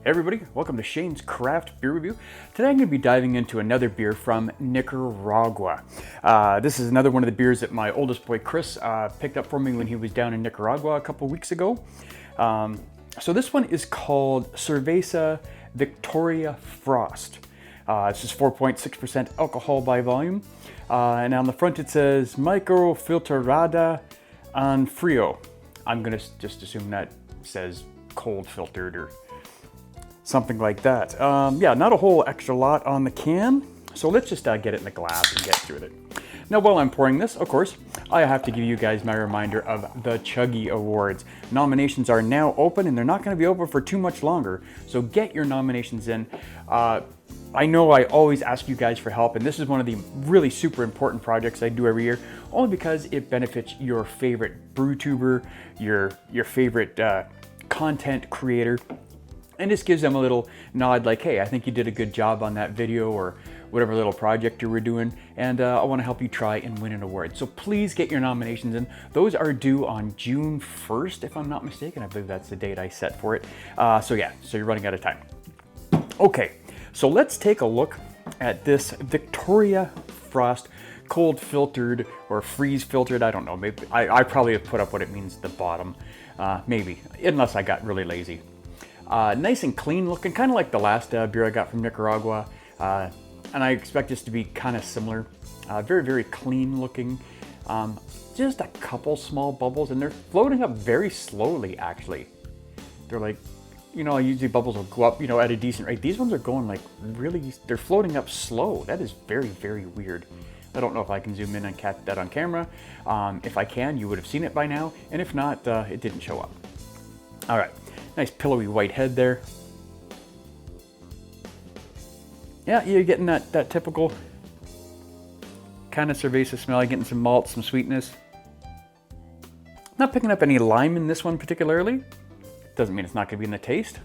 Hey everybody, welcome to Shane's Craft Beer Review. Today I'm going to be diving into another beer from Nicaragua. This is another one of the beers that my oldest boy Chris picked up for me when he was down in Nicaragua a couple weeks ago. So this one is called CERVEZA Victoria Frost. This is 4.6% alcohol by volume. And on the front it says Micro Filtrada en Frío. I'm going to just assume that says cold filtered or something like that. Yeah, not a whole extra lot on the can. So let's just get it in the glass and get through it. Now, while I'm pouring this, of course, I have to give you guys my reminder of the Chuggy Awards. Nominations are now open and they're not going to be open for too much longer. So get your nominations in. I know I always ask you guys for help, and this is one of the really super important projects I do every year, only because it benefits your favorite brew tuber, your favorite content creator. And this gives them a little nod like, hey, I think you did a good job on that video or whatever little project you were doing, and I want to help you try and win an award. So please get your nominations in. Those are due on June 1st, if I'm not mistaken. I believe that's the date I set for it. So yeah, so you're running out of time. Okay, so let's take a look at this Victoria Frost cold filtered or freeze filtered. I don't know, maybe I probably have put up what it means at the bottom, maybe, unless I got really lazy. Nice and clean looking, kind of like the last beer I got from Nicaragua. And I expect this to be kind of similar. Very, very clean looking. Just a couple small bubbles, and they're floating up very slowly, actually. They're like, you know, usually bubbles will go up, you know, at a decent rate. These ones are going like really, they're floating up slow. That is very, very weird. I don't know if I can zoom in and catch that on camera. If I can, you would have seen it by now. And if not, it didn't show up. All right. Nice pillowy white head there. Yeah, you're getting that typical kind of cerveza smell. You're getting some malt, some sweetness. Not picking up any lime in this one particularly. Doesn't mean it's not going to be in the taste.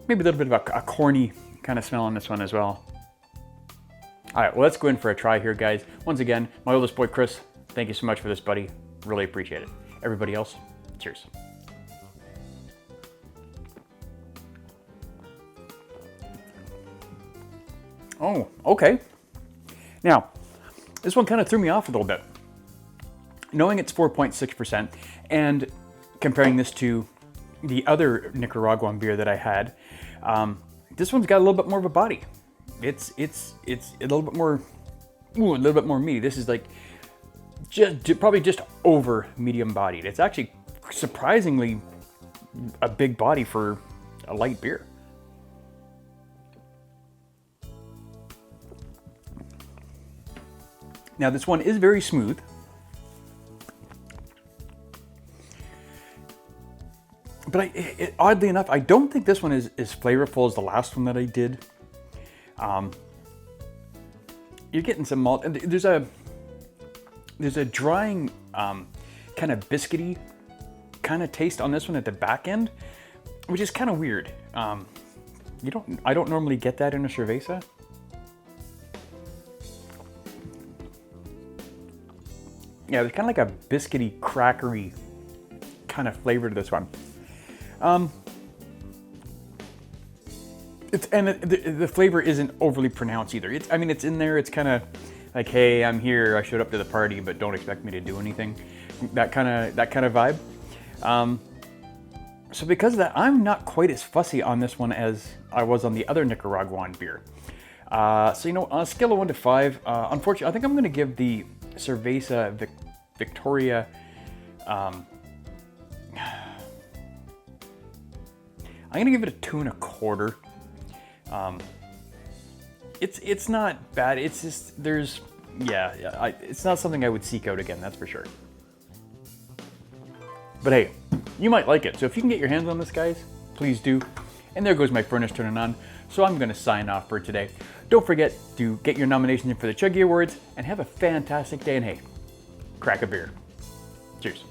Maybe a little bit of a corny kind of smell on this one as well. All right, well, let's go in for a try here, guys. Once again, my oldest boy, Chris, thank you so much for this, buddy. Really appreciate it. Everybody else, cheers. Oh, okay. Now, this one kind of threw me off a little bit. Knowing it's 4.6% and comparing this to the other Nicaraguan beer that I had, this one's got a little bit more of a body. It's a little bit more, a little bit more meaty. This is like probably just over medium bodied. It's actually surprisingly a big body for a light beer. Now this one is very smooth. But oddly enough, I don't think this one is as flavorful as the last one that I did. You're getting some malt, and there's a drying, kind of biscuity kind of taste on this one at the back end, which is kind of weird. I don't normally get that in a cerveza. Yeah, there's kind of like a biscuity, crackery kind of flavor to this one. The flavor isn't overly pronounced either. It's in there. It's kind of like, hey, I'm here. I showed up to the party, but don't expect me to do anything. That kind of vibe. So because of that, I'm not quite as fussy on this one as I was on the other Nicaraguan beer. So you know, on a scale of 1 to 5, unfortunately, I think I'm going to give the CERVEZA Victoria I'm going to give it a 2.25. It's not bad. It's just it's not something I would seek out again, that's for sure. But hey, you might like it. So if you can get your hands on this, guys, please do. And there goes my furnace turning on. So I'm going to sign off for today. Don't forget to get your nominations in for the Chuggy Awards and have a fantastic day. And hey, crack a beer. Cheers.